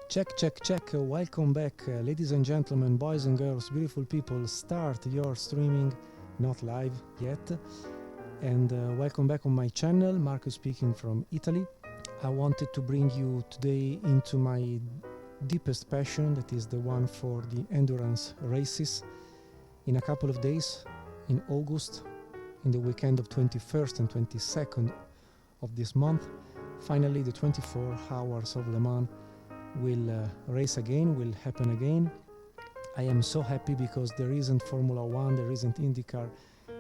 Check, check, check. Welcome back, ladies and gentlemen, boys and girls, beautiful people. Start your streaming, not live yet. And welcome back on my channel. Marco speaking from Italy. I wanted to bring you today into my deepest passion, that is the one for the endurance races. In a couple of days, in August, in the weekend of 21st and 22nd of this month, finally the 24 hours of Le Mans will race again, will happen again. I am so happy because there isn't Formula 1, there isn't IndyCar,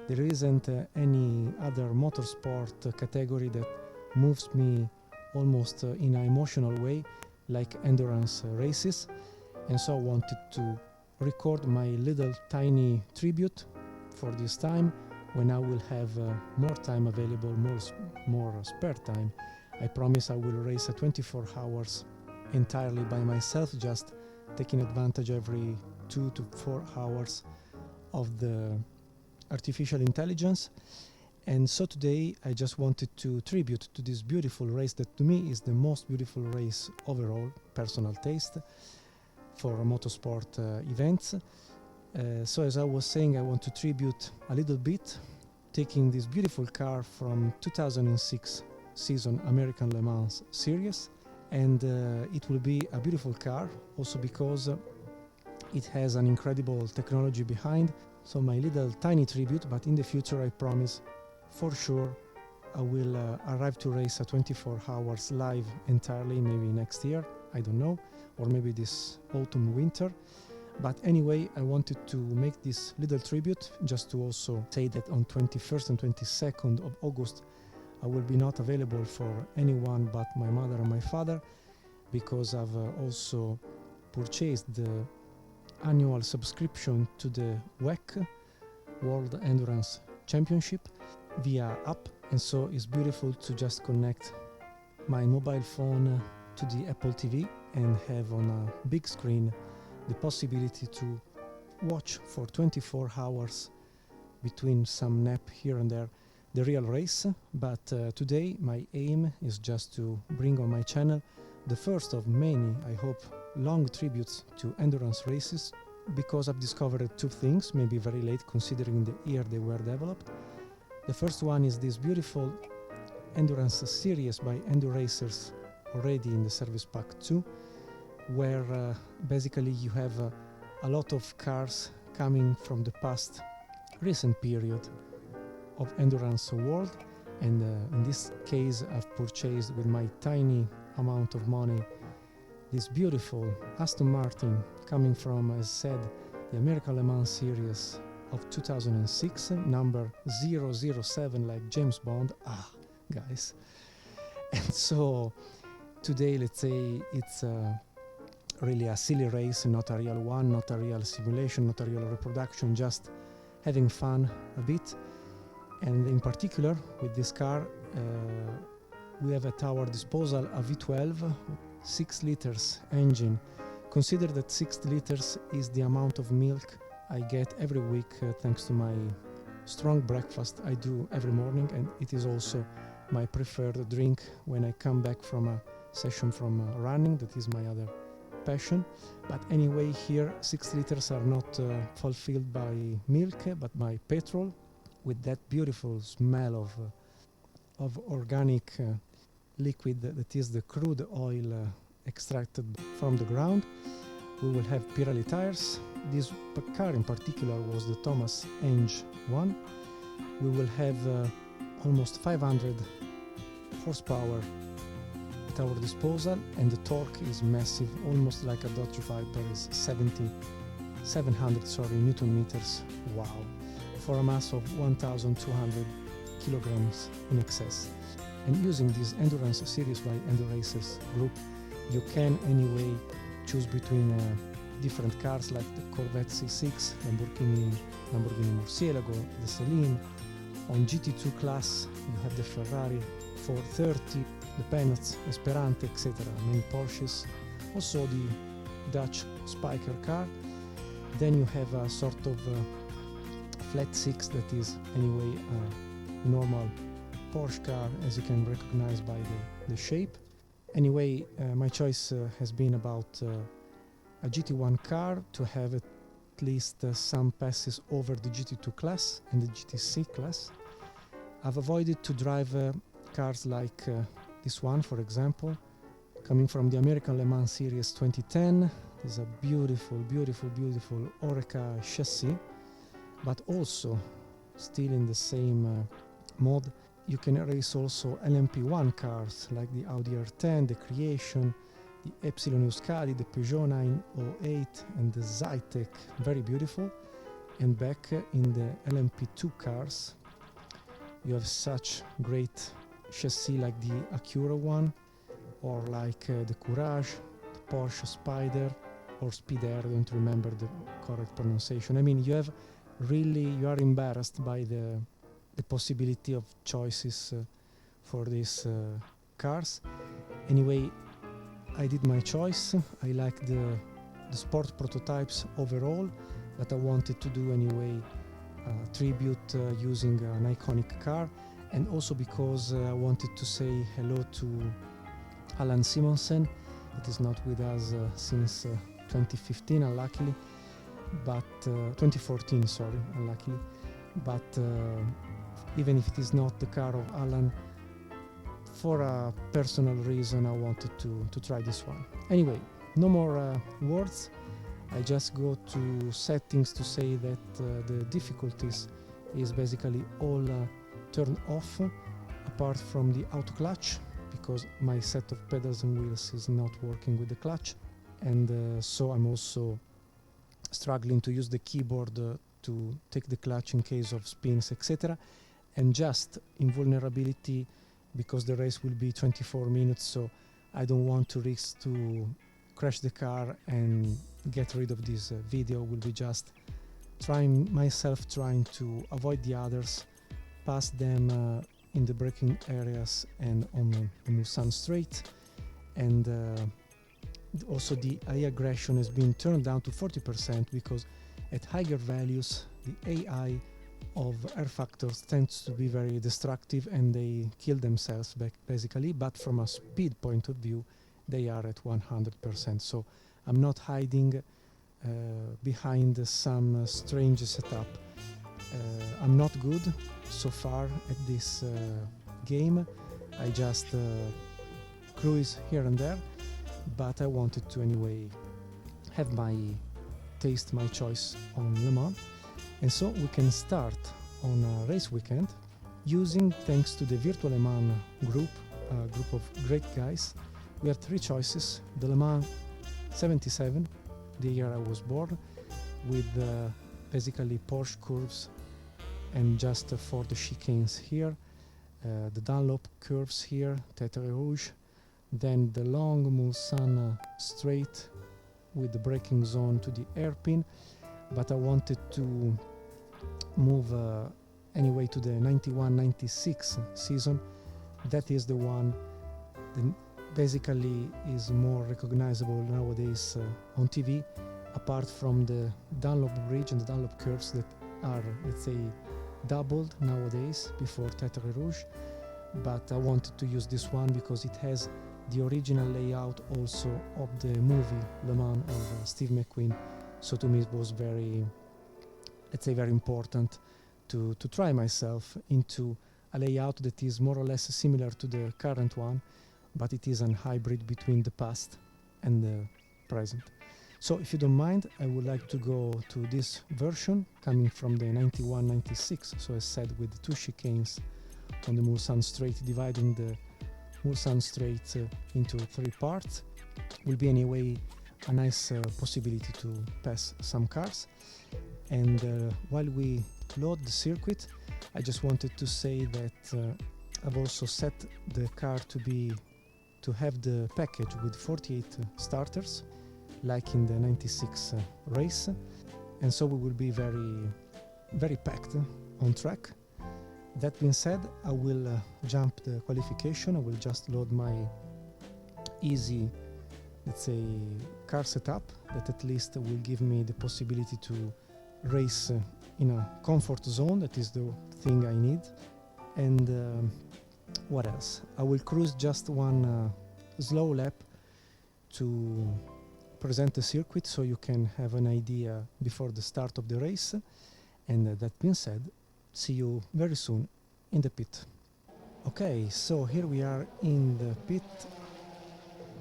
there isn't any other motorsport category that moves me almost in an emotional way like endurance races. And so I wanted to record my little tiny tribute for this time when I will have more time available, more spare time. I promise I will race 24 hours entirely by myself, just taking advantage every 2 to 4 hours of the artificial intelligence. And so today I just wanted to tribute to this beautiful race that to me is the most beautiful race overall, personal taste, for motorsport events. So as I was saying, I want to tribute a little bit, taking this beautiful car from 2006 season American Le Mans series. And it will be a beautiful car also because it has an incredible technology behind. So my little tiny tribute, but in the future I promise for sure I will arrive to race 24 hours live entirely, maybe next year, I don't know, or maybe this autumn winter. But anyway, I wanted to make this little tribute just to also say that on 21st and 22nd of August I will be not available for anyone but my mother and my father, because I've also purchased the annual subscription to the WEC, World Endurance Championship, via app. And so it's beautiful to just connect my mobile phone to the Apple TV and have on a big screen the possibility to watch for 24 hours between some nap here and there the real race. But today my aim is just to bring on my channel the first of many, I hope, long tributes to endurance races, because I've discovered two things, maybe very late considering the year they were developed. The first one is this beautiful endurance series by Enduracers already in the Service Pack 2, where basically you have a lot of cars coming from the past recent period of endurance world. And in this case I've purchased with my tiny amount of money this beautiful Aston Martin coming from, as said, the American Le Mans series of 2006, number 007, like James Bond. Guys. And so today, let's say, it's really a silly race, not a real one, not a real simulation, not a real reproduction, just having fun a bit. And in particular with this car we have at our disposal a V12 6 liters engine. Consider that 6 liters is the amount of milk I get every week thanks to my strong breakfast I do every morning, and it is also my preferred drink when I come back from a session from running. That is my other passion. But anyway, here 6 liters are not fulfilled by milk but by petrol, with that beautiful smell of organic liquid that is the crude oil extracted from the ground. We will have Pirelli tires. This car in particular was the Thomas Enge one. We will have almost 500 horsepower at our disposal, and the torque is massive, almost like a Dodge Viper is 700 Newton meters. Wow, for a mass of 1,200 kilograms in excess. And using this endurance series by Enduracers group, you can anyway choose between different cars like the Corvette C6, Lamborghini Murcielago, the Celine. On GT2 class you have the Ferrari 430, the Penates, Esperante, etc. Many Porsches, also the Dutch Spiker car. Then you have a sort of flat six that is anyway a normal Porsche car, as you can recognize by the shape. Anyway, my choice has been about a GT1 car to have at least some passes over the GT2 class and the GTC class. I've avoided to drive cars like this one, for example, coming from the American Le Mans Series 2010. There's a beautiful, beautiful, beautiful Oreca chassis, but also still in the same mode. You can race also LMP1 cars like the Audi R10, the Creation, the Epsilon Euskadi, the Peugeot 908 and the Zytek, very beautiful. And back in the LMP2 cars, you have such great chassis like the Acura one, or like the Courage, the Porsche Spider, or Spider, I don't remember the correct pronunciation. I mean, you are embarrassed by the possibility of choices for these cars. Anyway, I did my choice. I like the sport prototypes overall, but I wanted to do anyway tribute using an iconic car, and also because I wanted to say hello to Alan Simonsen, that is not with us since 2015, unluckily, but 2014, sorry, unluckily. But even if it is not the car of Alan, for a personal reason, I wanted to try this one. Anyway, no more words. I just go to settings to say that the difficulties is basically all turned off, apart from the auto clutch, because my set of pedals and wheels is not working with the clutch, and so I'm also struggling to use the keyboard to take the clutch in case of spins, etc. And just invulnerability, because the race will be 24 minutes, so I don't want to risk to crash the car and get rid of this video. Will be just trying to avoid the others, pass them in the braking areas and on the Mulsanne straight. And also the AI aggression has been turned down to 40%, because at higher values the AI of rFactors tends to be very destructive and they kill themselves basically, but from a speed point of view they are at 100%. So I'm not hiding behind some strange setup. I'm not good so far at this game. I just cruise here and there, but I wanted to anyway have my taste, my choice on Le Mans. And so we can start on a race weekend using, thanks to the Virtual Le Mans group, a group of great guys. We have three choices: the Le Mans 77, the year I was born, with basically Porsche curves and just for the chicanes here, the Dunlop curves here, Tête Rouge, then the long Mulsanne straight with the braking zone to the hairpin. But I wanted to move anyway to the 91-96 season. That is the one that basically is more recognizable nowadays on TV, apart from the Dunlop bridge and the Dunlop curves that are, let's say, doubled nowadays before Tête Rouge. But I wanted to use this one because it has the original layout also of the movie Le Mans of Steve McQueen. So to me it was very, let's say, very important to try myself into a layout that is more or less similar to the current one, but it is a hybrid between the past and the present. So if you don't mind, I would like to go to this version coming from the 91-96, so as said, with the two chicanes on the Mulsanne straight, dividing the Mulsanne straight into three parts. Will be anyway a nice possibility to pass some cars. And while we load the circuit, I just wanted to say that I've also set the car to have the package with 48 starters, like in the 96 race, and so we will be very packed on track. That being said, I will jump the qualification. I will just load my easy, let's say, car setup that at least will give me the possibility to race in a comfort zone. That is the thing I need. And what else? I will cruise just one slow lap to present the circuit so you can have an idea before the start of the race. And that being said, see you very soon in the pit. Okay, so here we are in the pit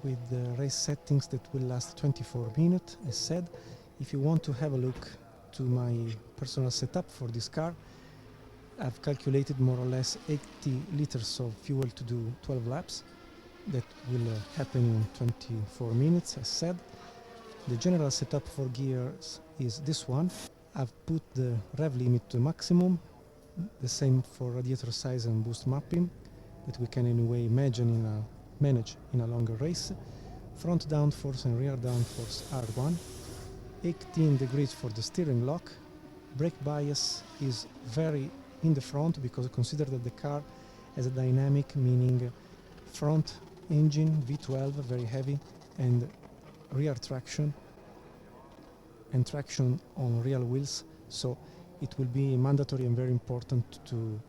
with the race settings that will last 24 minutes. As said, if you want to have a look to my personal setup for this car, I've calculated more or less 80 liters of fuel to do 12 laps. That will happen in 24 minutes, as said. The general setup for gears is this one. I've put the rev limit to maximum, the same for radiator size and boost mapping, that we can anyway manage in a longer race. Front downforce and rear downforce are 1. 18 degrees for the steering lock. Brake bias is very in the front because consider that the car has a dynamic, meaning front engine V12 very heavy and rear traction and traction on real wheels, so it will be mandatory and very important to,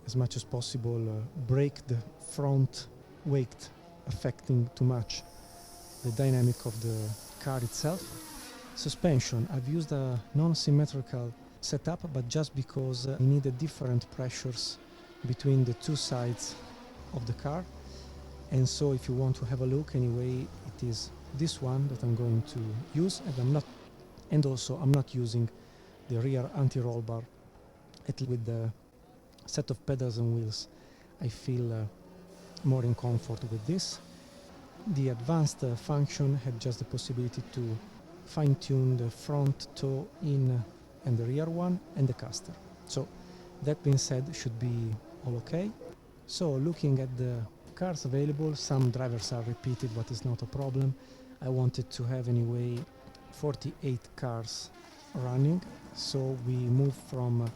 as much as possible, brake the front weight affecting too much the dynamic of the car itself. Suspension, I've used a non-symmetrical setup, but just because I needed different pressures between the two sides of the car, and so if you want to have a look, anyway, it is this one that I'm going to use, and I'm not using the rear anti-roll bar. With the set of pedals and wheels, I feel more in comfort with this. The advanced function had just the possibility to fine-tune the front toe in and the rear one and the caster. So that being said, should be all okay. So looking at the cars available, some drivers are repeated, but it's not a problem. I wanted to have anyway 48 cars running, so we moved from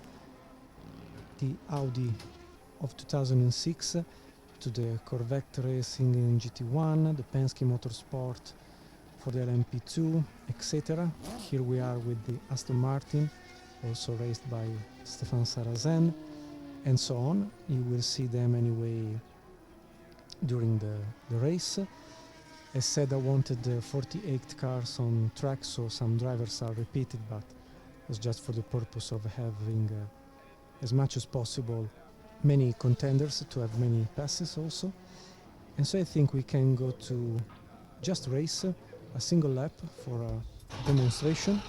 the Audi of 2006 to the Corvette Racing in GT1, the Penske Motorsport for the LMP2, etc. Here we are with the Aston Martin, also raced by Stéphane Sarthe, and so on. You will see them anyway during the race. As said, I wanted 48 cars on track, so some drivers are repeated, but it was just for the purpose of having as much as possible many contenders to have many passes also. And so I think we can go to just race a single lap for a demonstration.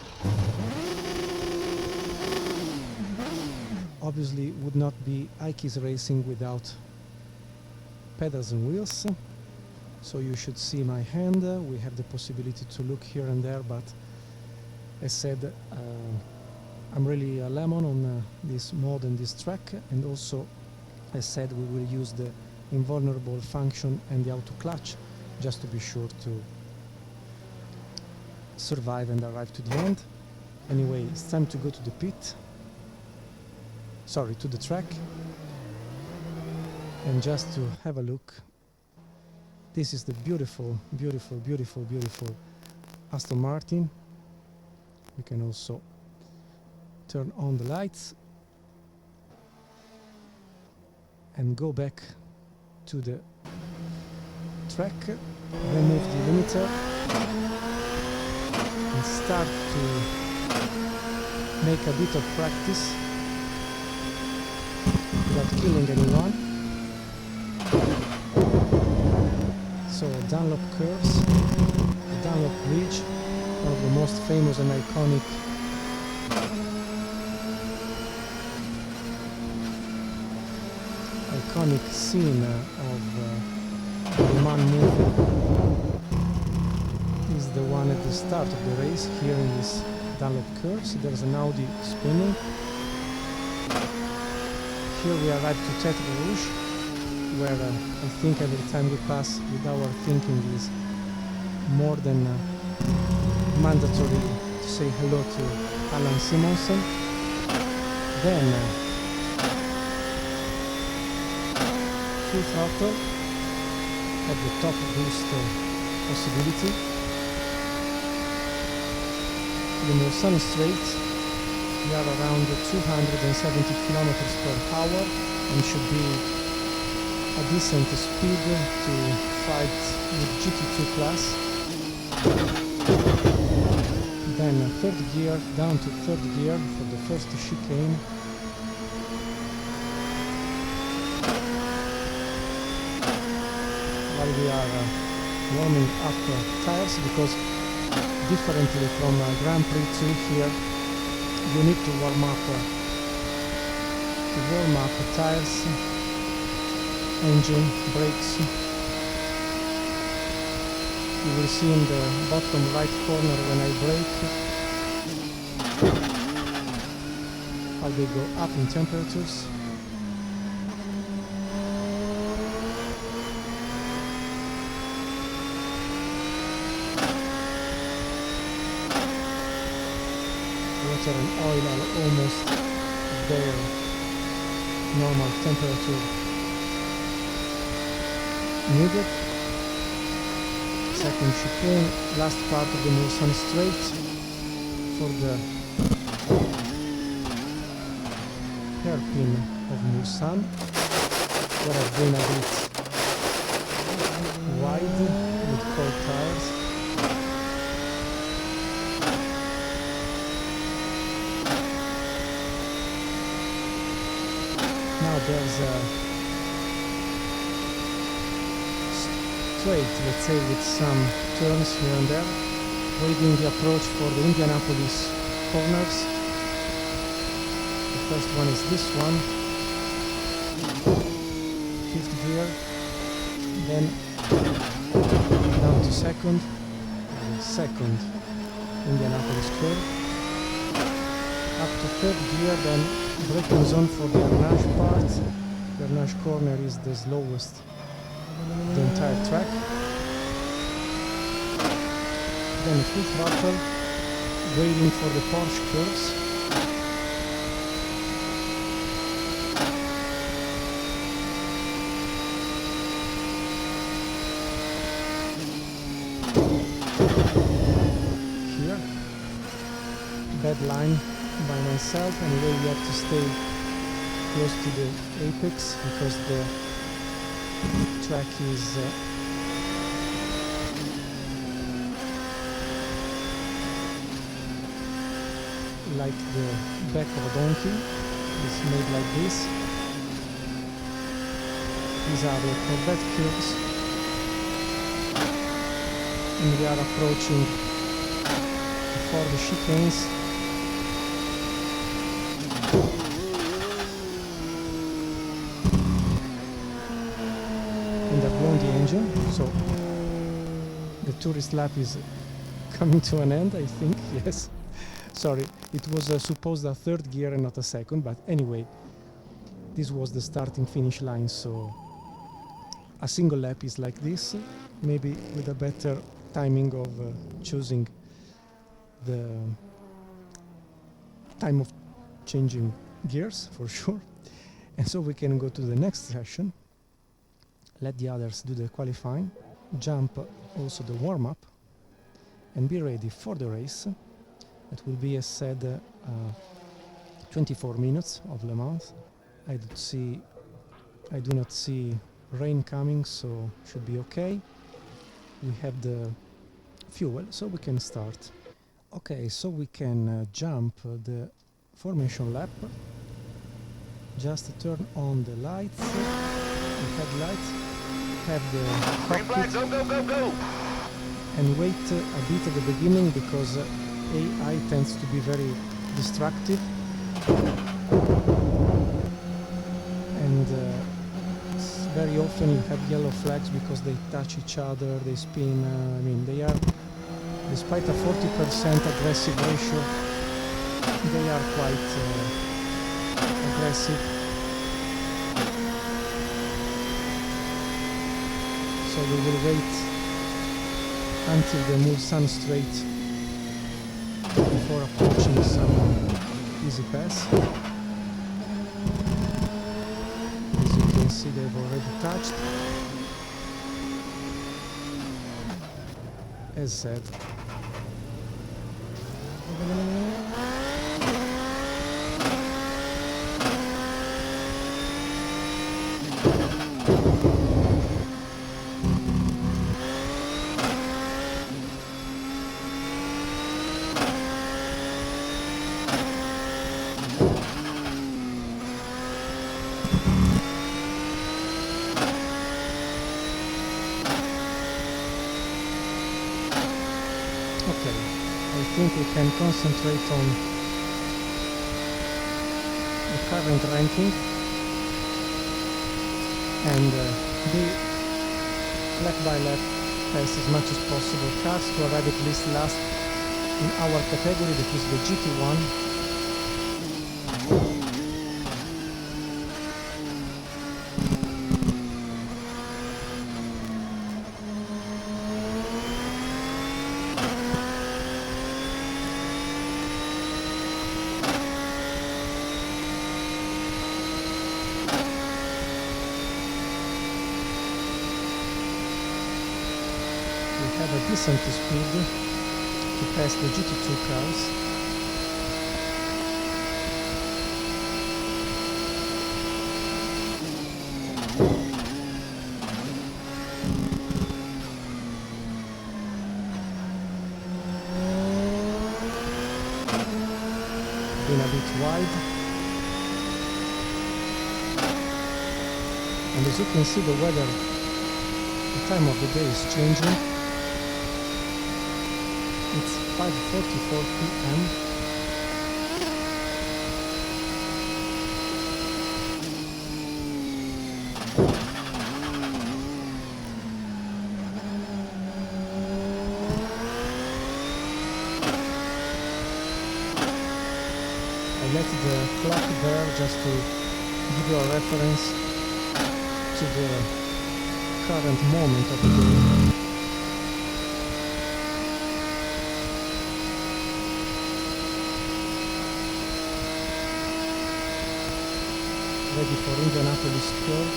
Obviously would not be iKeysRacing without pedals and wheels. So you should see my hand. We have the possibility to look here and there, but as said, I'm really a lemon on this mode and this track, and also as said, we will use the invulnerable function and the auto clutch just to be sure to survive and arrive to the end. Anyway, it's time to go to the to the track, and just to have a look. This is the beautiful, beautiful, beautiful, beautiful Aston Martin. We can also turn on the lights and go back to the track, remove the limiter and start to make a bit of practice without killing anyone. So Dunlop curves, the Dunlop Bridge, one of the most famous and iconic scene of the lemans movie is the one at the start of the race. Here in this Dunlop curves, there's an Audi spinning. Here we arrive to Tête Rouge, where I think every time we pass with our thinking is more than mandatory to say hello to Alan Simonsen. Then full throttle at the top boost possibility. The Mulsanne straight, we are around 270 kilometers per hour and should be a decent speed to fight with GT2 class. Then third gear, down to third gear for the first chicane. While we are warming up tires, because differently from Grand Prix 2 here, you need to warm up tires, engine, brakes. You will see in the bottom right corner when I brake how they go up in temperatures. Water and oil are almost their normal temperature needed. Second chicane, last part of the Mulsanne straight for the hairpin of Mulsanne, where I've been a bit wide with cold tires. Now there's a straight, let's say, with some turns here and there, waiting the approach for the Indianapolis corners. The first one is this one, fifth gear, then down to second Indianapolis curve, up to third gear, then braking zone for the Arnage part. The Arnage corner is the slowest the entire track. Then full throttle, waiting for the Porsche curves. Here, bad line by myself, anyway we have to stay close to the apex because the track is like the back of a donkey. It's made like this. These are the Corvette curves, and we are approaching for the chicanes. And I've blown the engine, so the tourist lap is coming to an end, I think. Yes, sorry, it was supposed a third gear and not a second, but anyway, this was the starting finish line, so a single lap is like this, maybe with a better timing of choosing the time of changing gears for sure. And so we can go to the next session, let the others do the qualifying, jump also the warm-up, and be ready for the race. It will be, as said, 24 minutes of Le Mans. I do not see rain coming, so should be okay. We have the fuel, so we can start. Okay, so we can jump the formation lap. Just turn on the lights, the headlights, have the cockpit, go! and wait a bit at the beginning because AI tends to be very destructive, and very often you have yellow flags because they touch each other, they spin. I mean, they are, despite a 40% aggressive ratio, they are quite aggressive. So we will wait until the Mulsanne straight before approaching some easy pass. As you can see, they've already touched. As said. think we can concentrate on the current ranking and be lap by lap as much as possible. Cars to arrive at least last in our category, that is the GT1. Have a decent speed to pass the GT2 cars. Been a bit wide, and as you can see, the weather, the time of the day is changing. It's 5:44 p.m. I let the clock there just to give you a reference to the current moment of the game. Ready for Indianapolis curve.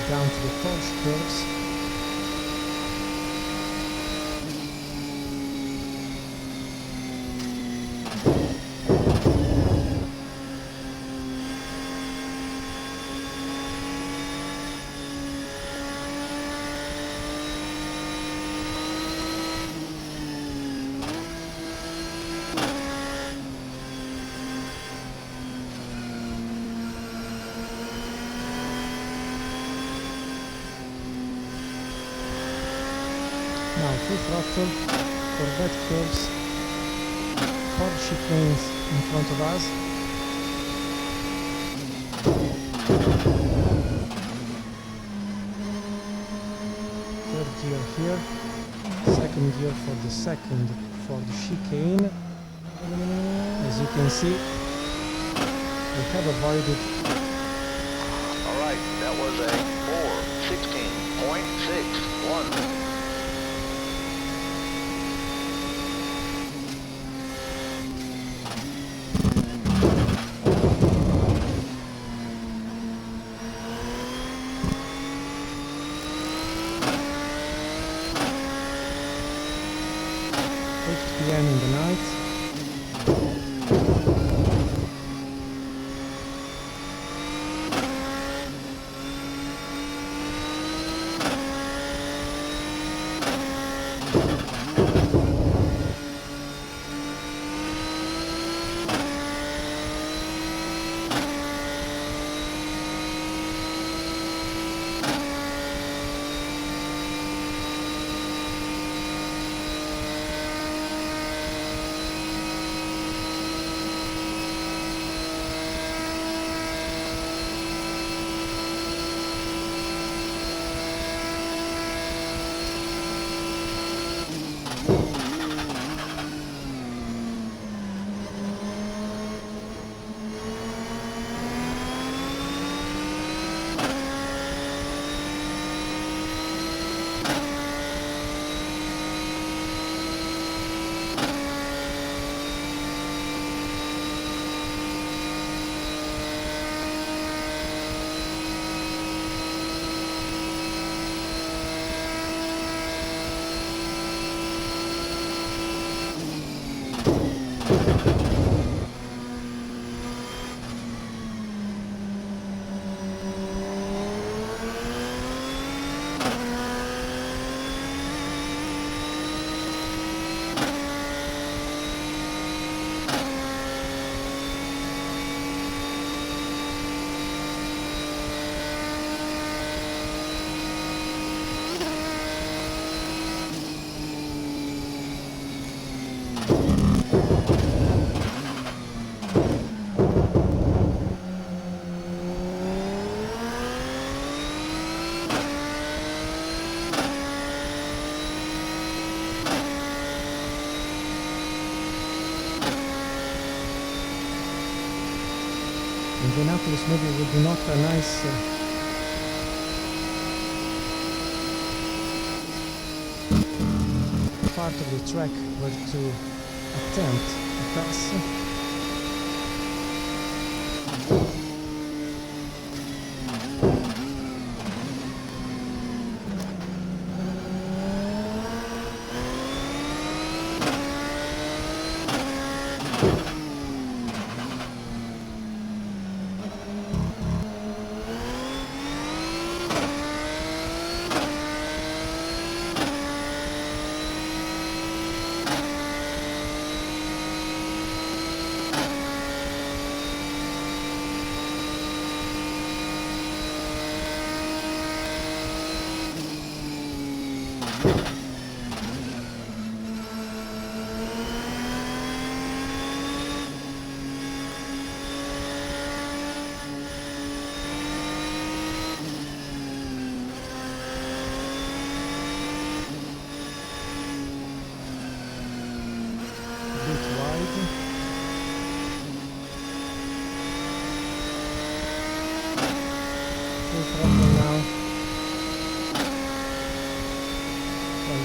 Down to the Porsche curves. Now full throttle, Corvette curves, Porsche chicanes in front of us. Third gear here, second gear for the second for the chicane. As you can see, we have avoided. Alright, that was a 4:16.61. p.m. in the night. Indianapolis maybe will be not a nice part of the track where to attempt a pass.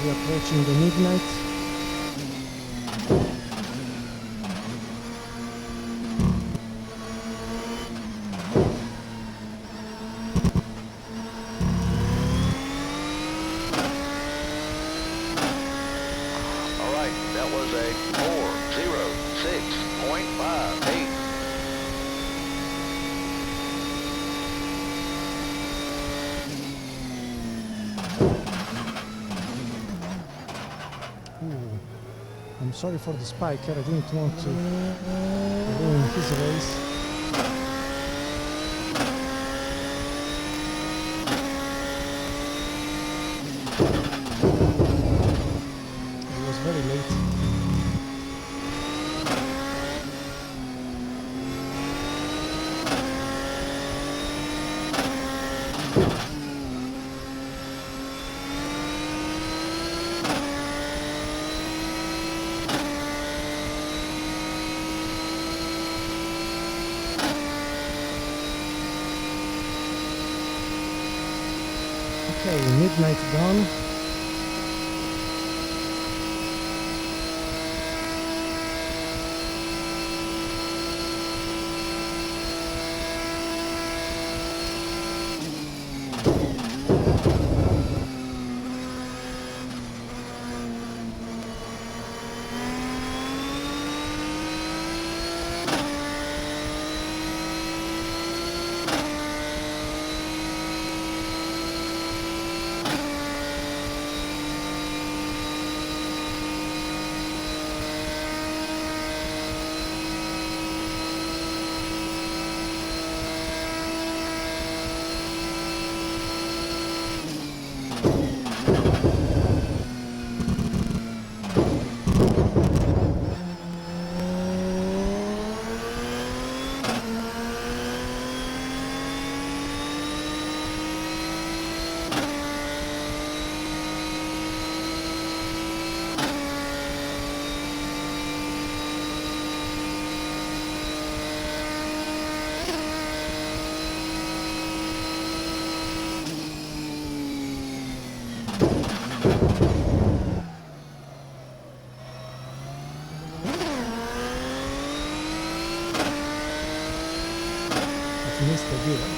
Approaching the midnight. All right, that was a 406.58. I'm sorry for the spiker, I didn't want to ruin his race. It was very late. Okay, midnight gone. Missed the dealer.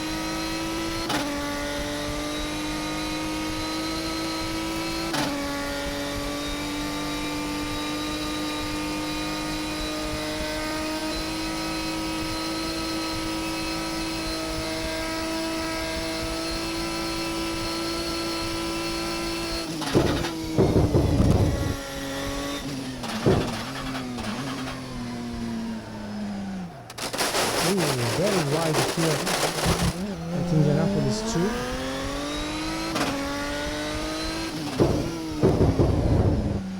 Very wide here at Indianapolis 2.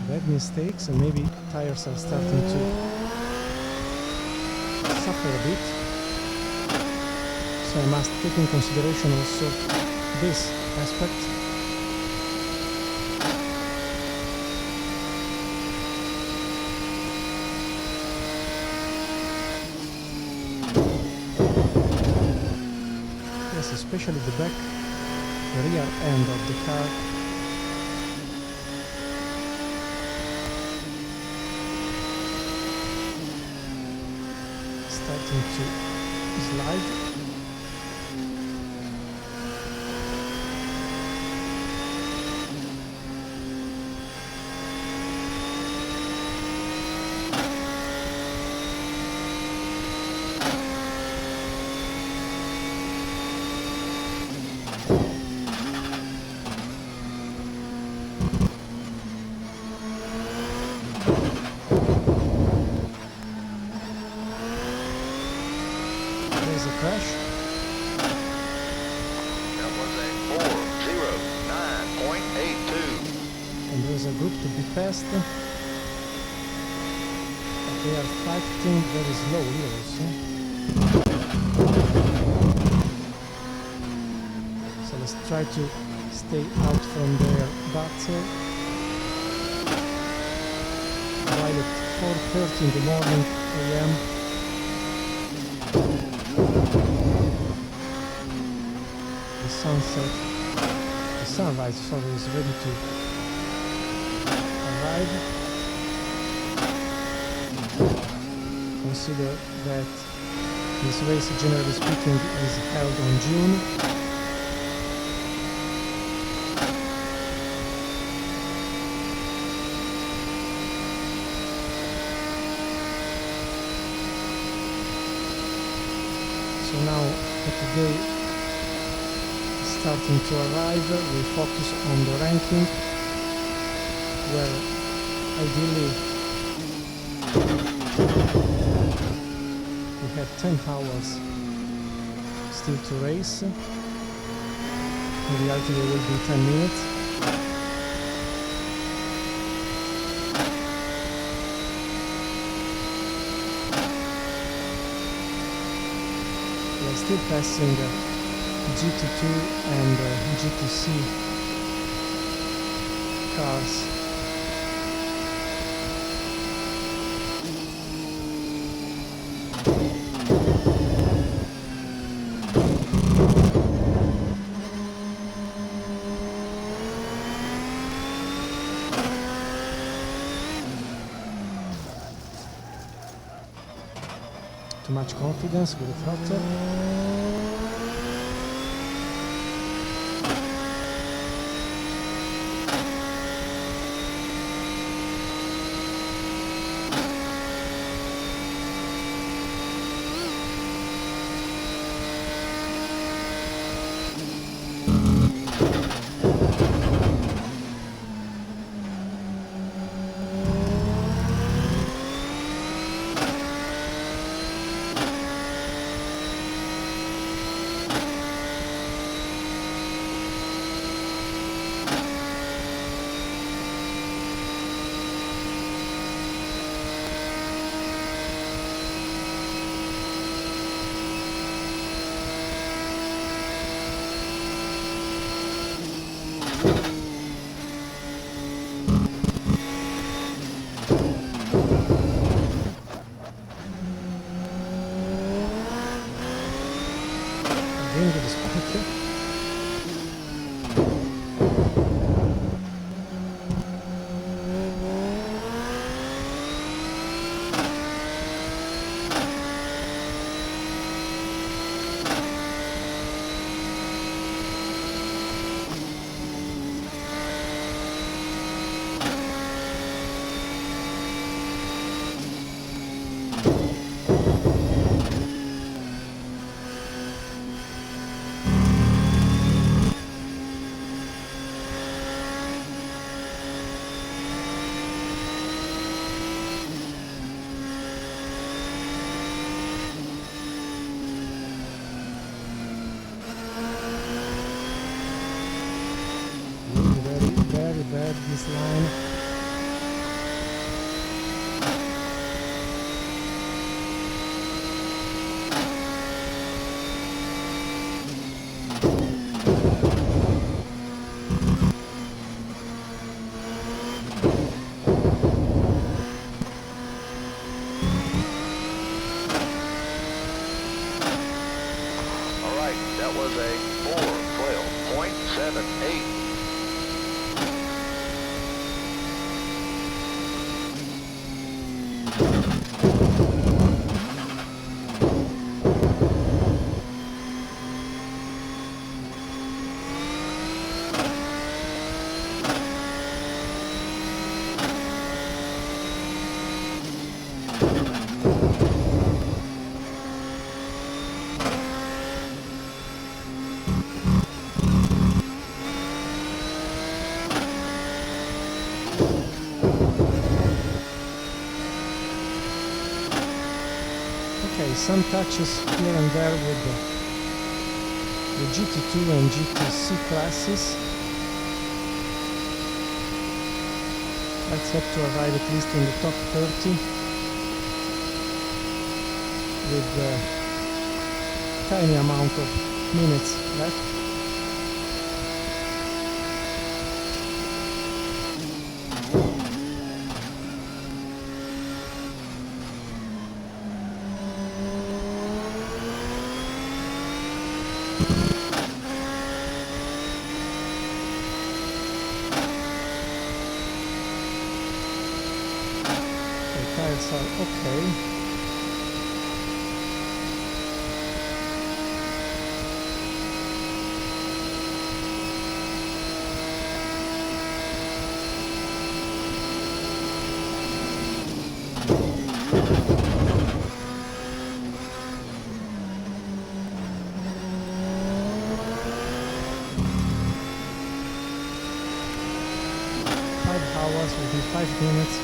Bad mistakes, and maybe tires are starting to suffer a bit. So I must take in consideration also this aspect. especially the back, the rear end of the car. Starting to slide. There's a crash. That was a 409.82. And there's a group to be passed. But they are fighting very slowly also. So let's try to stay out from their battle. While at 4:30 in the morning AM, the sunrise, sorry, is ready to arrive. Consider that this race, generally speaking, is held on June. So now, today, starting to arrive, we focus on the ranking, where ideally we have 10 hours still to race. In reality there will be 10 minutes. We are still passing GT2 and GTC cars. Too much confidence with the throttle. Again with the sparco. Very bad this line. right, that was a 4:12.78. Okay, some touches here and there with the GT2 and GTC classes. Let's hope to arrive at least in the top 30 with a tiny amount of minutes left. Tires are okay. Hours within 5 minutes,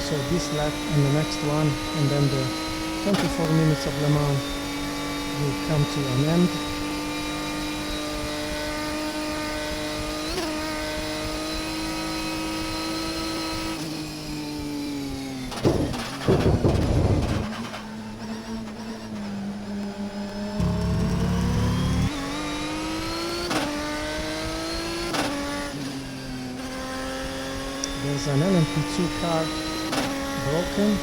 so this lap and the next one, and then the 24 minutes of Le Mans will come to an end. There's an LMP2 car broken.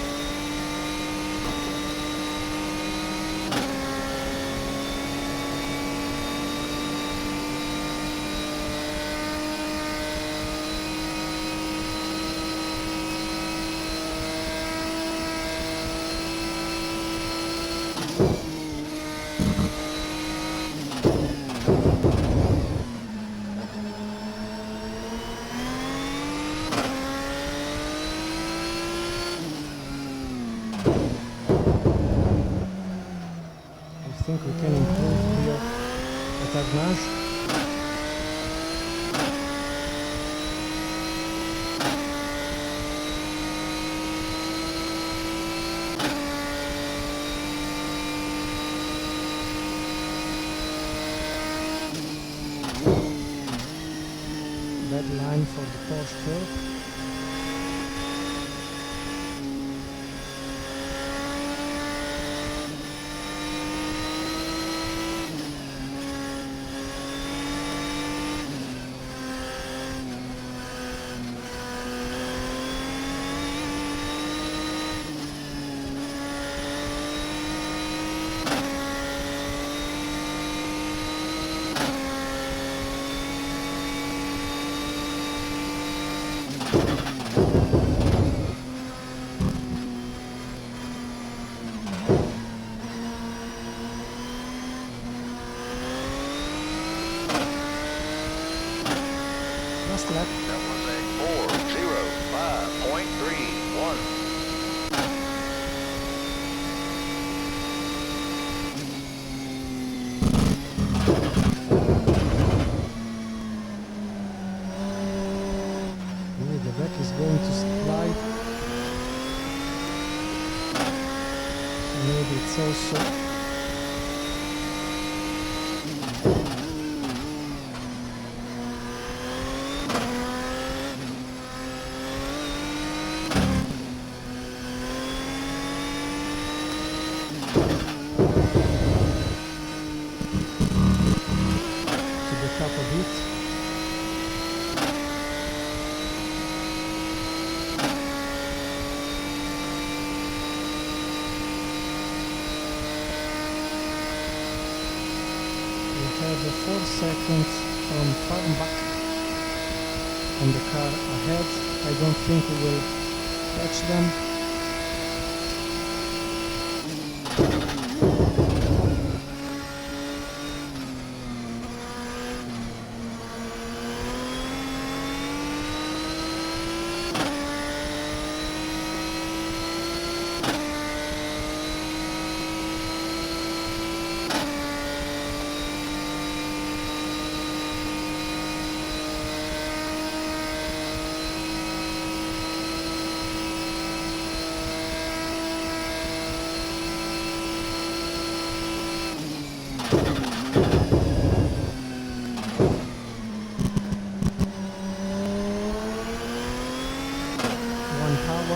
I think we can improve here at Arnage. Red line for the Porsche curve. Last lap. That was a 4:05.31. Really, the back is going to slide. So maybe it's also up a bit. have 4 seconds from farm back and the car ahead. I don't think we will catch them.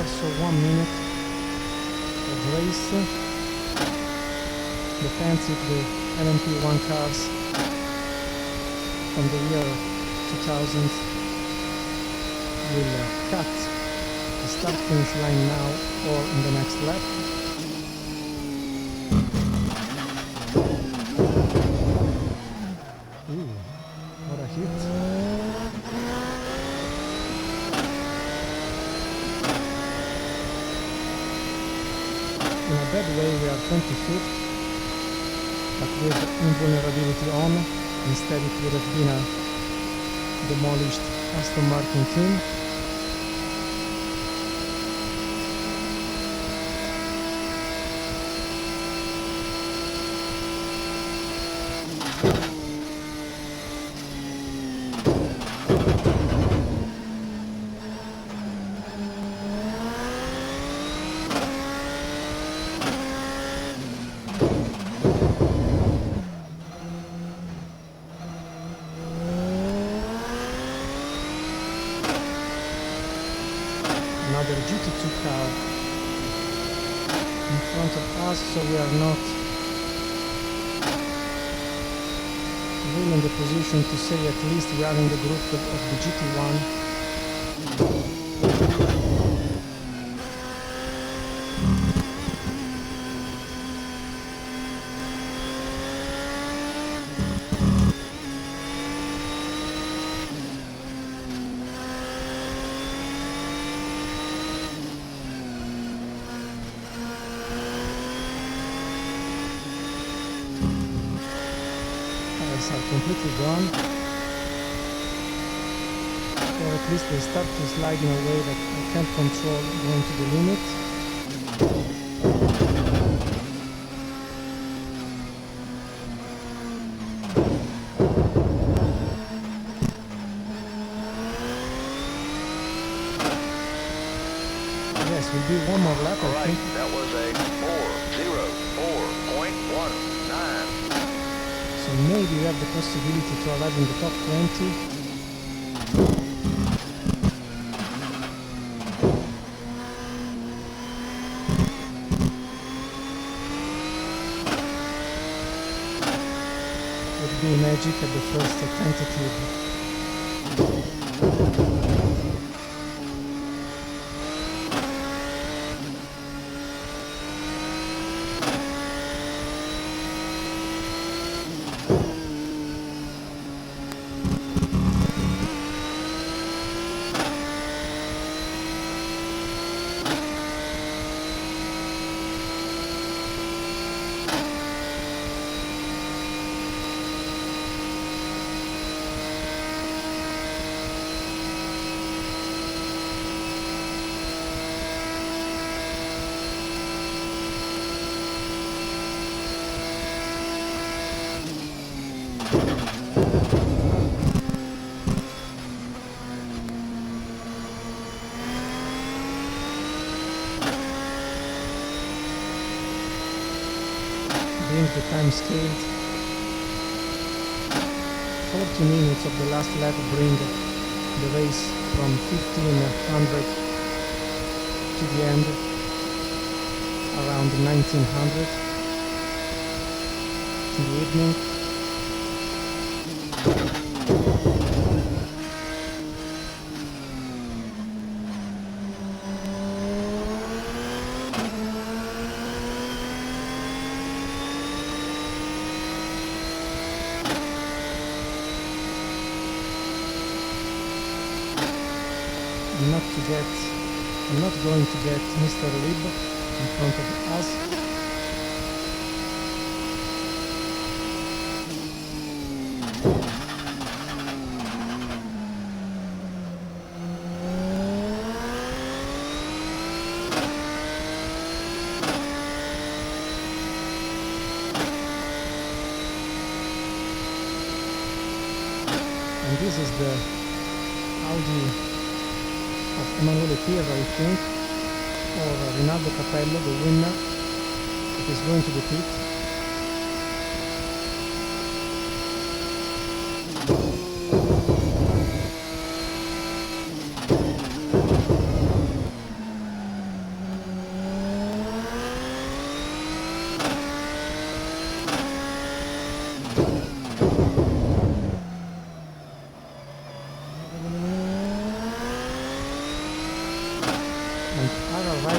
So 1 minute of race. Depends if the LMP1 cars from the year 2000 will cut the start finish line now or in the next lap. Ooh, what a hit. In a bad way we are 25th, but with invulnerability on, instead it would have been a demolished Aston Martin team. Another GT2 car in front of us, so we are not really in the position to say at least we are in the group of the GT1. Are completely gone, or at least they start to slide in a way that I can't control going to the limit. Yes, will be one more lap, I think. That was a 4:04.19. So maybe we have the possibility to arrive in the top 20. Would be magic at the first tentative. Bring the time scaled. 40 minutes of the last lap bring the race from 1500 to the end around 1900 in the evening. I'm not going to get Mr. Lib in front of us. And this is the Audi of Emanuele Pirro, I think, or Rinaldo Capello, the winner, that is going to the pit.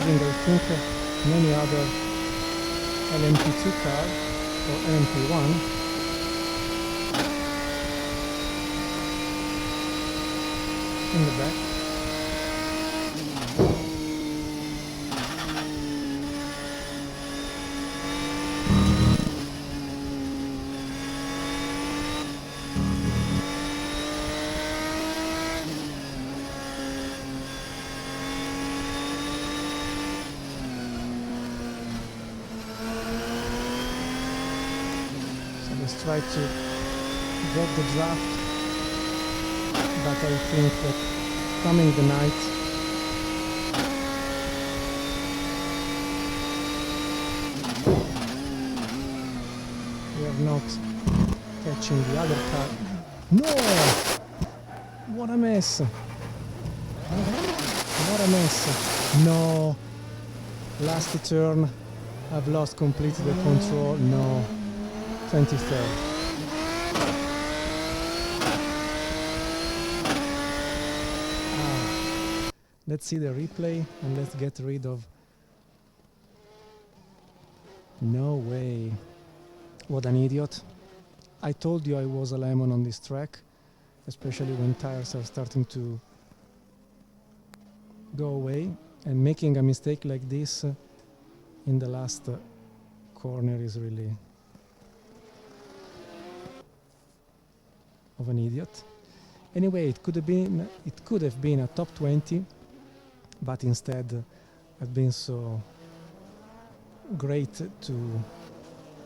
I think many other LMP2 car or LMP1 in the back. Let's try to get the draft, but I think that coming the night we are not catching the other car. No! What a mess! What a mess! No! Last turn, I've lost completely the control. No! 23rd. Let's see the replay and let's get rid of... No way. What an idiot. I told you I was a lemon on this track, especially when tires are starting to go away, and making a mistake like this in the last corner is really of an idiot. Anyway, it could have been a top 20, but instead I've been so great to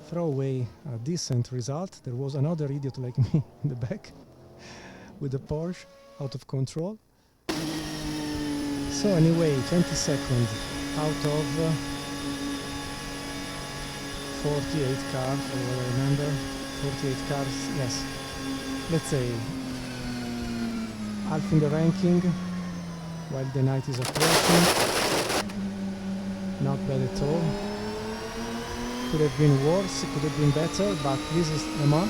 throw away a decent result. There was another idiot like me in the back with the Porsche out of control. So anyway, 22nd out of 48 cars, or what I remember, 48 cars, yes. Let's say half in the ranking while the night is approaching. Not bad at all. Could have been worse, could have been better, but this is Le Mans,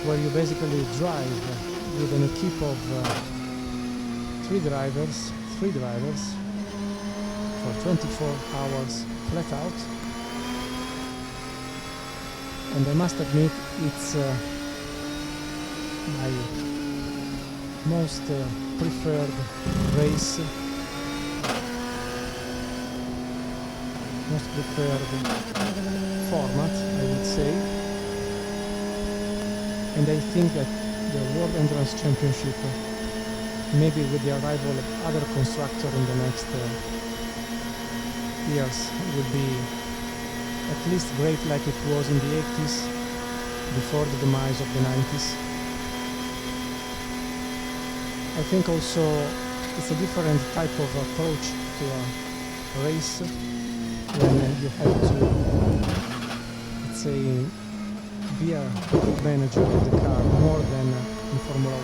where you basically drive with an equipe of three drivers for 24 hours flat out. And I must admit, it's my most preferred race, most preferred format, I would say. And I think that the World Endurance Championship, maybe with the arrival of other constructors in the next years, will be at least great like it was in the 80s, before the demise of the 90s. I think also it's a different type of approach to a race when you have to, let's say, be a good manager of the car more than in Formula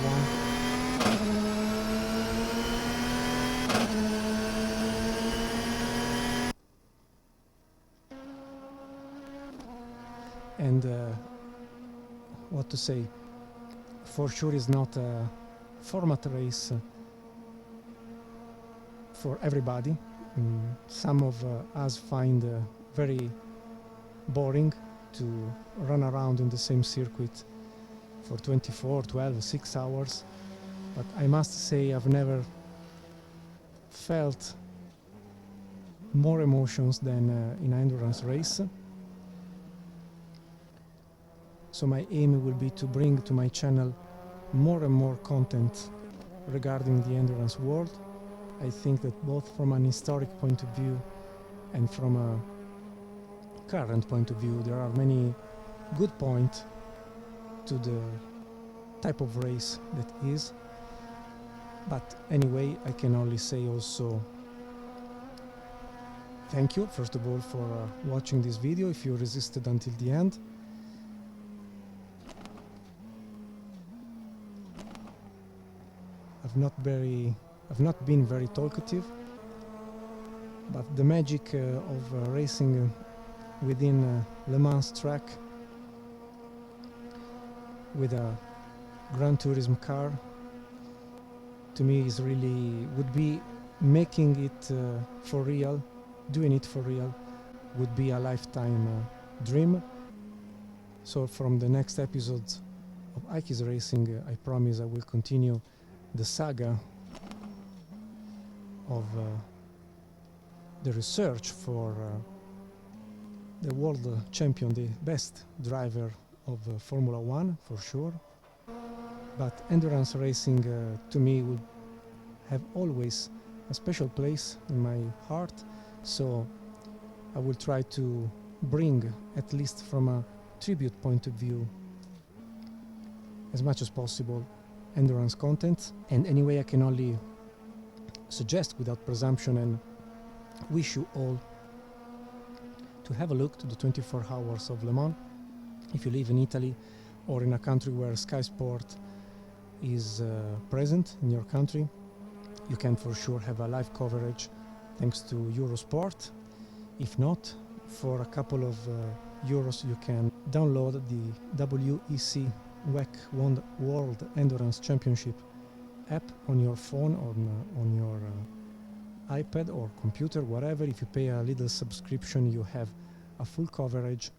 1. And what to say, for sure is not a format race for everybody. Some of us find very boring to run around in the same circuit for 24, 12, 6 hours. but I must say I've never felt more emotions than in an endurance race. So my aim will be to bring to my channel more and more content regarding the endurance world. I think that both from an historic point of view and from a current point of view, there are many good points to the type of race that is. But anyway, I can only say also thank you, first of all, for watching this video, if you resisted until the end. I've not been very talkative, but the magic of racing within Le Mans track with a Gran Turismo car, to me is really, would be making it for real, doing it for real, would be a lifetime dream. So from the next episodes of iKeysRacing, I promise I will continue the saga of the research for the world champion, the best driver of Formula 1 for sure. But endurance racing to me will have always a special place in my heart, so I will try to bring, at least from a tribute point of view, as much as possible endurance content. And anyway, I can only suggest without presumption and wish you all to have a look to the 24 hours of Le Mans. If you live in Italy or in a country where Sky Sport is present in your country, you can for sure have a live coverage thanks to Eurosport. If not, for a couple of euros you can download the WEC World Endurance Championship app on your phone or on your iPad or computer, whatever. If you pay a little subscription, you have a full coverage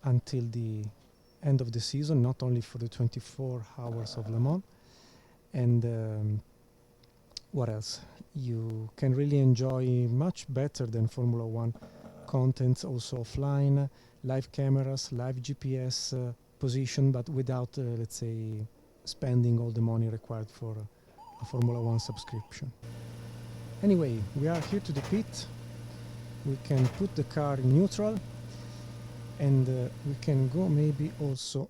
until the end of the season, not only for the 24 hours of Le Mans. And what else? You can really enjoy much better than Formula 1 content, also offline, live cameras, live GPS position, but without, let's say, spending all the money required for a Formula 1 subscription. Anyway, we are here to the pit. We can put the car in neutral, and we can go maybe also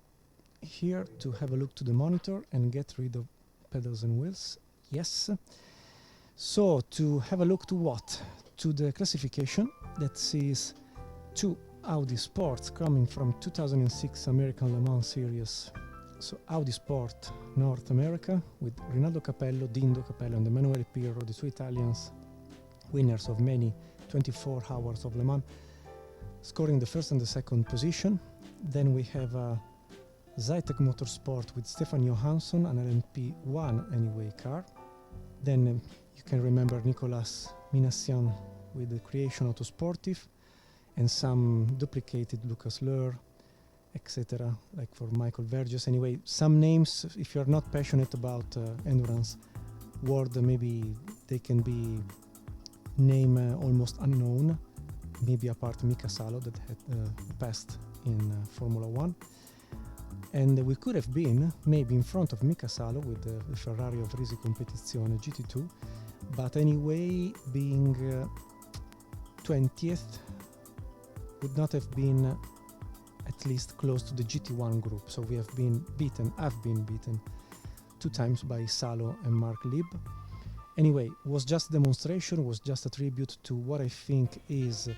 here to have a look to the monitor and get rid of pedals and wheels. Yes. So to have a look to what? To the classification that sees two Audi Sports coming from 2006 American Le Mans Series. So Audi Sport North America with Rinaldo Capello, Dindo Capello and Emanuele Pirro, the two Italians, winners of many 24 hours of Le Mans, scoring the first and the second position. Then we have Zytec Motorsport with Stefan Johansson, an LMP1 anyway car. Then you can remember Nicolas Minassian with the Creation Autosportive, and some duplicated Lucas Löhr, etc., like for Michael Verges. Anyway, some names, if you're not passionate about endurance world, maybe they can be name almost unknown, maybe apart from Mika Salo that had passed in Formula 1. And we could have been maybe in front of Mika Salo with the Ferrari of Risi Competizione GT2, but anyway, being 20th would not have been at least close to the GT1 group. So we have been beaten, I've been beaten 2 times by Salo and Mark Lieb. Anyway, was just a demonstration, was just a tribute to what I think is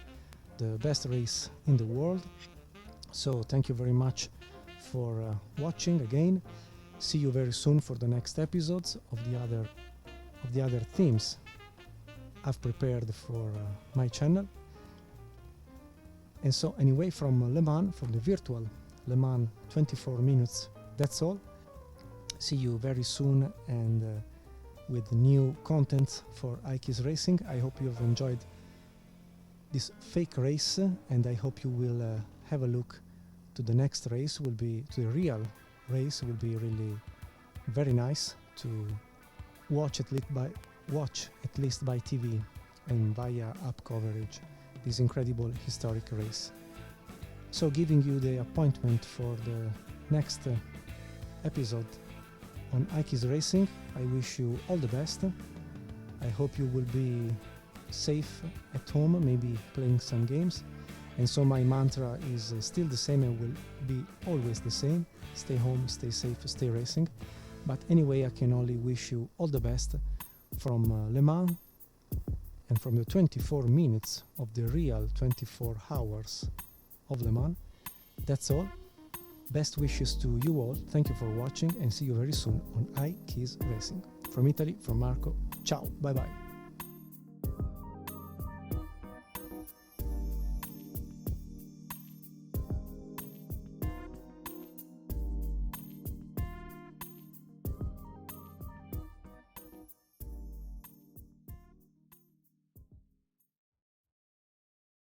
the best race in the world. So thank you very much for watching again. See you very soon for the next episodes of the other themes I've prepared for my channel. And so anyway, from Le Mans, from the virtual Le Mans 24 minutes, that's all. See you very soon, and with new content for iKeysRacing. I hope you have enjoyed this fake race, and I hope you will have a look to the next race. Will be to the real race. Will be really very nice to watch at least by TV and via app coverage this incredible historic race. So giving you the appointment for the next episode on iKeysRacing, I wish you all the best. I hope you will be safe at home, maybe playing some games. And so my mantra is still the same and will be always the same. Stay home, stay safe, stay racing. But anyway, I can only wish you all the best from Le Mans and from the 24 minutes of the real 24 hours of Le Mans. That's all. Best wishes to you all. Thank you for watching and see you very soon on iKeysRacing. From Italy, from Marco. Ciao, bye bye.